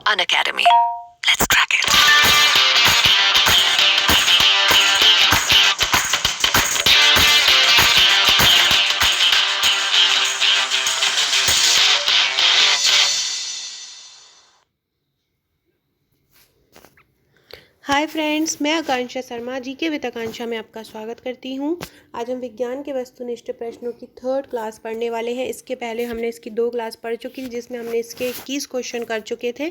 Unacademy. Let's crack it. Hi friends, मैं आकांक्षा Sharma GK with आकांक्षा में आपका स्वागत करती हूँ। आज हम विज्ञान के वस्तुनिष्ठ प्रश्नों की 3rd क्लास पढ़ने वाले हैं। इसके पहले हमने इसकी 2 क्लास पढ़ चुकी थी, जिसमें हमने इसके 21 क्वेश्चन कर चुके थे।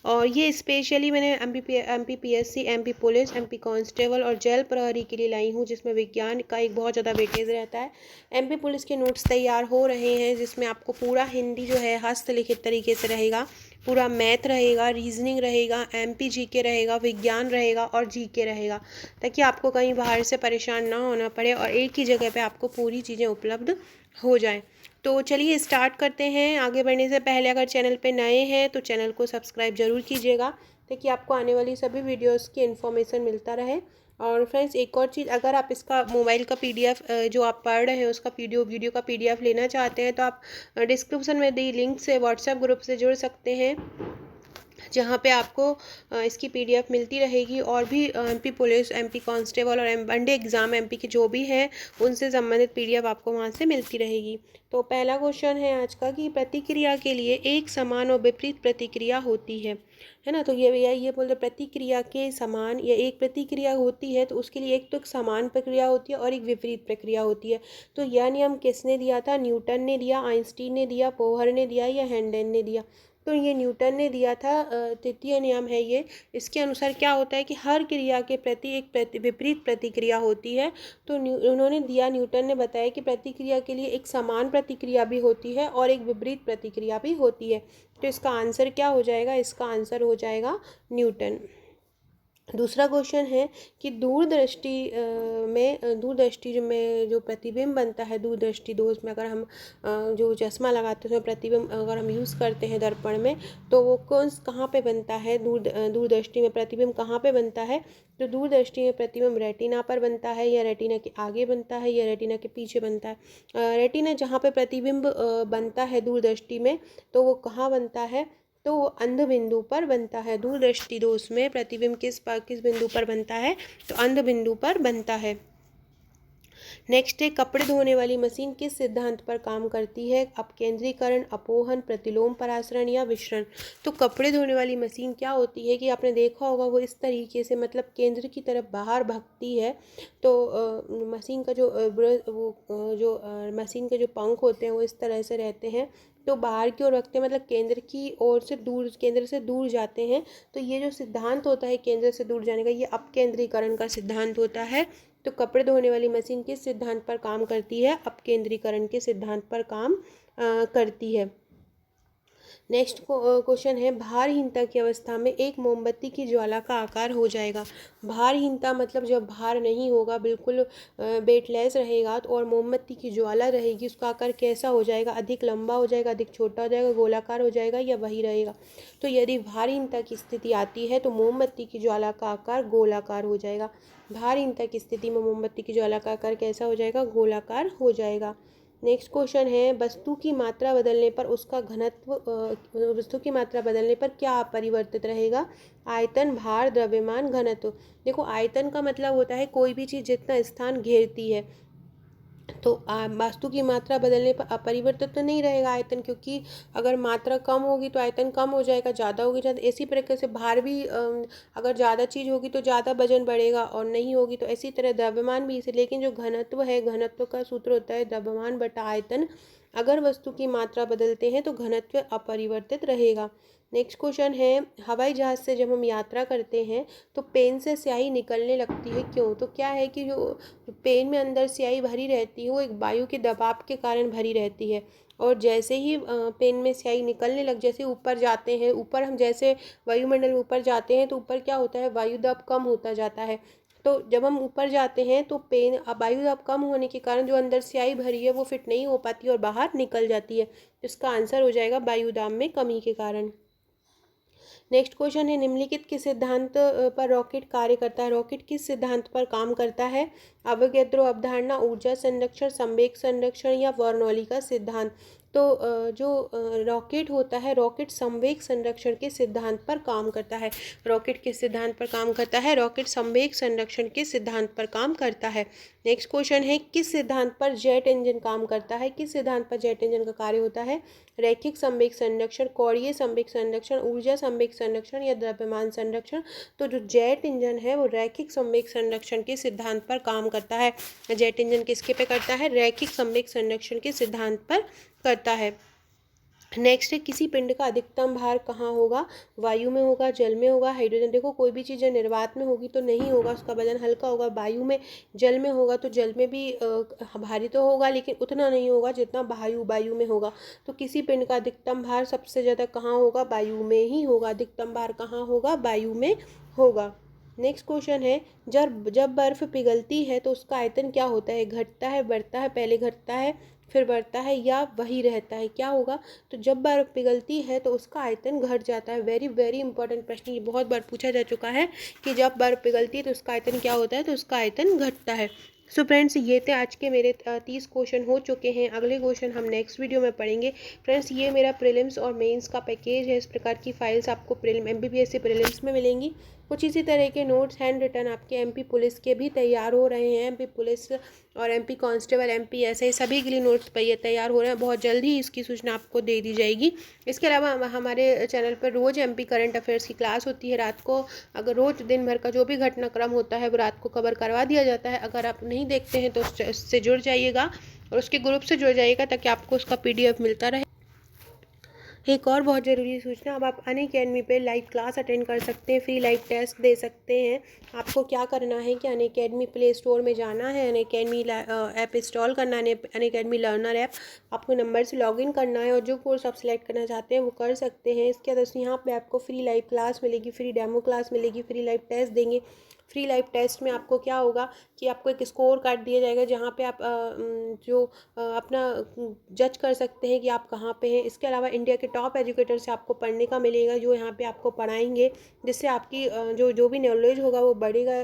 और ये स्पेशली मैंने MP PSC, MP police, MP constable और जेल प्रहरी के लिए लाई हूँ, जिसमें विज्ञान का एक बहुत ज़्यादा वेटेज रहता है। एमपी पुलिस के नोट्स तैयार हो रहे हैं, जिसमें आपको पूरा हिंदी जो है हस्तलिखित तरीके से रहेगा, पूरा मैथ रहेगा, रीजनिंग रहेगा, एमपी जीके रहेगा, विज्ञान रहेगा और जीके रहेगा, ताकि आपको कहीं बाहर से परेशान ना होना पड़े और एक ही जगह पे आपको पूरी चीज़ें उपलब्ध हो जाएं। तो चलिए स्टार्ट करते हैं। आगे बढ़ने से पहले अगर चैनल पे नए हैं तो चैनल को सब्सक्राइब ज़रूर कीजिएगा, ताकि आपको आने वाली सभी वीडियोस की इन्फॉर्मेशन मिलता रहे। और फ्रेंड्स, एक और चीज़, अगर आप इसका मोबाइल का पीडीएफ जो आप पढ़ रहे हैं उसका वीडियो का पीडीएफ लेना चाहते हैं, तो आप डिस्क्रिप्शन में दी लिंक से व्हाट्सएप ग्रुप से जुड़ सकते हैं, जहाँ पे आपको इसकी पीडीएफ मिलती रहेगी। और भी एमपी पुलिस, एमपी कांस्टेबल और वनडे एग्ज़ाम एमपी के जो भी हैं उनसे संबंधित पीडीएफ आपको वहाँ से मिलती रहेगी। तो पहला क्वेश्चन है आज का कि प्रतिक्रिया के लिए एक समान और विपरीत प्रतिक्रिया होती है ना। तो ये बोल रहे प्रतिक्रिया के समान या एक प्रतिक्रिया होती है, तो उसके लिए एक तो एक समान प्रक्रिया होती है और एक विपरीत प्रक्रिया होती है। तो यह नियम किसने दिया था? न्यूटन ने दिया, आइंस्टीन ने दिया, बोहर ने दिया या हैंडेल ने दिया? तो ये न्यूटन ने दिया था। तृतीय नियम है ये। इसके अनुसार क्या होता है कि हर क्रिया के प्रति एक विपरीत प्रतिक्रिया होती है। तो उन्होंने दिया, न्यूटन ने बताया कि प्रतिक्रिया के लिए एक समान प्रतिक्रिया भी होती है और एक विपरीत प्रतिक्रिया भी होती है। तो इसका आंसर क्या हो जाएगा? इसका आंसर हो जाएगा न्यूटन। दूसरा क्वेश्चन है कि दूरदृष्टि में जो प्रतिबिंब बनता है, दूरदृष्टि दोष में अगर हम जो चश्मा लगाते हैं, प्रतिबिंब अगर हम यूज़ करते हैं दर्पण में, तो वो कहाँ पे बनता है? दूरदृष्टि में प्रतिबिंब कहाँ पे बनता है? तो दूरदृष्टि में प्रतिबिंब रेटिना पर बनता है, या रेटिना के आगे बनता है, या रेटिना के पीछे बनता है। रेटिना जहाँ पे प्रतिबिंब बनता है दूरदृष्टि में, तो वो कहाँ बनता है? तो वो अंध बिंदु पर बनता है। दूरदृष्टि दोष में प्रतिबिंब किस बिंदु पर बनता है? तो अंध बिंदु पर बनता है। नेक्स्ट है, कपड़े धोने वाली मशीन किस सिद्धांत पर काम करती है? अपकेंद्रीकरण, अपोहन, प्रतिलोम परासरण या विसरण? तो कपड़े धोने वाली मशीन क्या होती है कि आपने देखा होगा, वो इस तरीके से मतलब केंद्र की तरफ बाहर भगती है। तो मशीन का जो मशीन के जो पंख होते हैं वो इस तरह से रहते हैं, तो बाहर की ओर रखते हैं, मतलब केंद्र से दूर जाते हैं। तो ये जो सिद्धांत होता है केंद्र से दूर जाने का, ये अपकेंद्रीकरण का सिद्धांत होता है। तो कपड़े धोने वाली मशीन किस सिद्धांत पर काम करती है? अपकेंद्रीकरण के सिद्धांत पर काम करती है। नेक्स्ट क्वेश्चन है, भारहीनता की अवस्था में एक मोमबत्ती की ज्वाला का आकार हो जाएगा। भारहीनता मतलब जब भार नहीं होगा, बिल्कुल वेटलेस रहेगा, तो और मोमबत्ती की ज्वाला रहेगी, उसका आकार कैसा हो जाएगा? अधिक लंबा हो जाएगा, अधिक छोटा हो जाएगा, गोलाकार हो जाएगा, या वही रहेगा? तो यदि भारहीनता की स्थिति आती है तो मोमबत्ती की ज्वाला का आकार गोलाकार हो जाएगा। भारहीनता की स्थिति में मोमबत्ती की ज्वाला का आकार कैसा हो जाएगा? गोलाकार हो जाएगा। नेक्स्ट क्वेश्चन है, वस्तु की मात्रा बदलने पर उसका घनत्व वस्तु की मात्रा बदलने पर क्या परिवर्तित रहेगा? आयतन, भार, द्रव्यमान, घनत्व। देखो, आयतन का मतलब होता है कोई भी चीज़ जितना स्थान घेरती है। तो वस्तु की मात्रा बदलने पर अपरिवर्तित तो नहीं रहेगा आयतन, क्योंकि अगर मात्रा कम होगी तो आयतन कम हो जाएगा, ज़्यादा होगी ज़्यादा। इसी प्रकार से भार भी अगर ज़्यादा चीज़ होगी तो ज़्यादा वजन बढ़ेगा, और नहीं होगी तो इसी तरह द्रव्यमान भी इसे। लेकिन जो घनत्व है, घनत्व का सूत्र होता है द्रव्यमान बटा आयतन। अगर वस्तु की मात्रा बदलते हैं तो घनत्व अपरिवर्तित रहेगा। नेक्स्ट क्वेश्चन है, हवाई जहाज़ से जब हम यात्रा करते हैं तो पेन से स्याही निकलने लगती है, क्यों? तो क्या है कि जो पेन में अंदर स्याही भरी रहती है वो एक वायु के दबाव के कारण भरी रहती है। और जैसे ही पेन में स्याही निकलने लग, जैसे ऊपर जाते हैं, ऊपर हम जैसे वायुमंडल में ऊपर जाते हैं तो ऊपर क्या होता है? वायु दाब कम होता जाता है। तो जब हम ऊपर जाते हैं तो वायु दाब कम होने के कारण जो अंदर स्याही भरी है वो फिट नहीं हो पाती और बाहर निकल जाती है। इसका आंसर हो जाएगा वायु दाब में कमी के कारण। नेक्स्ट क्वेश्चन है, निम्नलिखित किस सिद्धांत पर रॉकेट कार्य करता है? रॉकेट किस सिद्धांत पर काम करता है? अवोगैड्रो अवधारणा, ऊर्जा संरक्षण, संवेग संरक्षण या बर्नौली का सिद्धांत? तो जो रॉकेट होता है, रॉकेट संवेग संरक्षण के सिद्धांत पर काम करता है। रॉकेट किस सिद्धांत पर काम करता है? रॉकेट संवेग संरक्षण के सिद्धांत पर काम करता है। नेक्स्ट क्वेश्चन है, किस सिद्धांत पर जेट इंजन काम करता है? किस सिद्धांत पर जेट इंजन का कार्य होता है? रैखिक संवेग संरक्षण, कोणीय संवेग संरक्षण, ऊर्जा संवेग संरक्षण या द्रव्यमान संरक्षण? तो जो जेट इंजन है वो रैखिक संवेग संरक्षण के सिद्धांत पर काम करता है। जेट इंजन किसके पे करता है? रैखिक संवेग संरक्षण के सिद्धांत पर करता है। नेक्स्ट है, किसी पिंड का अधिकतम भार कहाँ होगा? वायु में होगा, जल में होगा, हाइड्रोजन। देखो कोई भी चीज़ निर्वात में होगी तो नहीं होगा, उसका वजन हल्का होगा। वायु में, जल में होगा तो जल में भी भारी तो होगा लेकिन उतना नहीं होगा जितना वायु में होगा। तो किसी पिंड का अधिकतम भार सबसे ज़्यादा कहाँ होगा? वायु में ही होगा। अधिकतम भार कहाँ होगा? वायु में होगा। नेक्स्ट क्वेश्चन है, जब बर्फ़ पिघलती है तो उसका आयतन क्या होता है? घटता है, बढ़ता है? पहले घटता है फिर बढ़ता है या वही रहता है? क्या होगा? तो जब बर्फ़ पिघलती है तो उसका आयतन घट जाता है। वेरी वेरी इंपॉर्टेंट प्रश्न, ये बहुत बार पूछा जा चुका है कि जब बर्फ़ पिघलती है तो उसका आयतन क्या होता है? तो उसका आयतन घटता है। सो फ्रेंड्स, ये थे आज के मेरे 30 क्वेश्चन हो चुके हैं। अगले क्वेश्चन हम नेक्स्ट वीडियो में पढ़ेंगे। फ्रेंड्स, ये मेरा प्रीलिम्स और मेंस का पैकेज है। इस प्रकार की फाइल्स आपको MBBS प्रीलिम्स में मिलेंगी। कुछ इसी तरह के नोट्स हैंड रिटन आपके MP पुलिस के भी तैयार हो रहे हैं। MP पुलिस और MP कांस्टेबल, MP SI सभी के लिए नोट्स तैयार हो रहे हैं। बहुत जल्द ही इसकी सूचना आपको दे दी जाएगी। इसके अलावा हमारे चैनल पर रोज़ MP करंट अफेयर्स की क्लास होती है रात को। अगर रोज़ दिन भर का जो भी घटनाक्रम होता है वो रात को कवर करवा दिया जाता है। अगर आप नहीं देखते हैं तो उससे जुड़ जाइएगा और उसके ग्रुप से जुड़ जाइएगा ताकि आपको उसका PDF मिलता रहे। एक और बहुत ज़रूरी सूचना, अब आप अनअकैडमी पे लाइव क्लास अटेंड कर सकते हैं, फ्री लाइव टेस्ट दे सकते हैं। आपको क्या करना है कि अनअकैडमी प्ले स्टोर में जाना है, अनअकैडमी ऐप इंस्टॉल करना है, अनअकैडमी लर्नर ऐप। आपको नंबर से लॉगिन करना है और जो कोर्स आप सिलेक्ट करना चाहते हैं वो कर सकते हैं। इसके अलावा यहाँ पे आपको फ्री लाइव क्लास मिलेगी, फ्री डेमो क्लास मिलेगी, फ्री लाइव टेस्ट देंगे। फ्री लाइव टेस्ट में आपको क्या होगा कि आपको एक स्कोर कार्ड दिया जाएगा जहाँ पे आप अपना जज कर सकते हैं कि आप कहाँ पे हैं। इसके अलावा इंडिया के टॉप एजुकेटर से आपको पढ़ने का मिलेगा जो यहाँ पे आपको पढ़ाएंगे, जिससे आपकी जो भी नॉलेज होगा वो बढ़ेगा।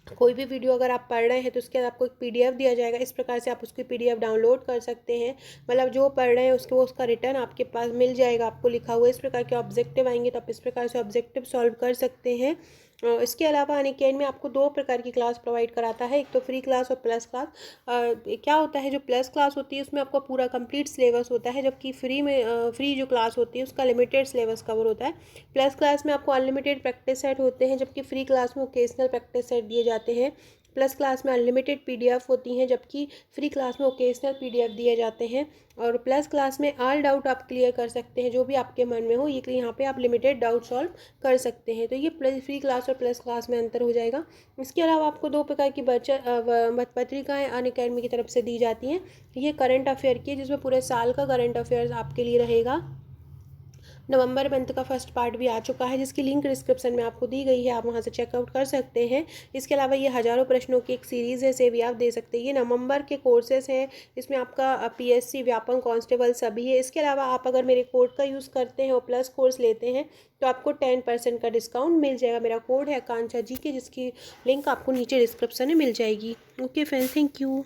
कोई भी वीडियो अगर आप पढ़ रहे हैं तो उसके बाद आपको एक PDF दिया जाएगा। इस प्रकार से आप उसकी PDF डाउनलोड कर सकते हैं। मतलब जो पढ़ रहे हैं उसका रिटर्न आपके पास मिल जाएगा आपको लिखा हुआ। इस प्रकार के ऑब्जेक्टिव आएंगे तो आप इस प्रकार से ऑब्जेक्टिव सॉल्व कर सकते हैं। इसके अलावा अनअकैडमी आपको 2 प्रकार की क्लास प्रोवाइड कराता है, एक तो फ्री क्लास और प्लस क्लास। क्या होता है, जो प्लस क्लास होती है उसमें आपका पूरा कंप्लीट सिलेबस होता है, जबकि फ्री जो क्लास होती है उसका लिमिटेड सिलेबस कवर होता है। प्लस क्लास में आपको अनलिमिटेड प्रैक्टिस सेट होते हैं, जबकि फ्री क्लास में ओकेजनल प्रैक्टिस सेट दिए जाते हैं। प्लस क्लास में अनलिमिटेड PDF होती हैं, जबकि फ्री क्लास में ओकेजनल PDF दिए जाते हैं। और प्लस क्लास में ऑल डाउट आप क्लियर कर सकते हैं, जो भी आपके मन में हो। ये यहाँ पे आप लिमिटेड डाउट सॉल्व कर सकते हैं। तो ये फ्री क्लास और प्लस क्लास में अंतर हो जाएगा। इसके अलावा आपको 2 प्रकार की पत्रिकाएँ अनअकैडमी की तरफ से दी जाती हैं। ये करंट अफेयर की है, जिसमें पूरे साल का करंट अफेयर्स आपके लिए रहेगा। नवंबर मंथ का फर्स्ट पार्ट भी आ चुका है, जिसकी लिंक डिस्क्रिप्शन में आपको दी गई है, आप वहां से चेकआउट कर सकते हैं। इसके अलावा ये हज़ारों प्रश्नों की एक सीरीज़ है, इसे भी आप दे सकते हैं। ये नवंबर के कोर्सेज हैं, इसमें आपका PSC, व्यापम, कांस्टेबल सभी है। इसके अलावा आप अगर मेरे कोड का यूज़ करते हैं और प्लस कोर्स लेते हैं तो आपको 10% का डिस्काउंट मिल जाएगा। मेरा कोड है आकांक्षा GK, जिसकी लिंक आपको नीचे डिस्क्रिप्शन में मिल जाएगी। Okay friends, thank you.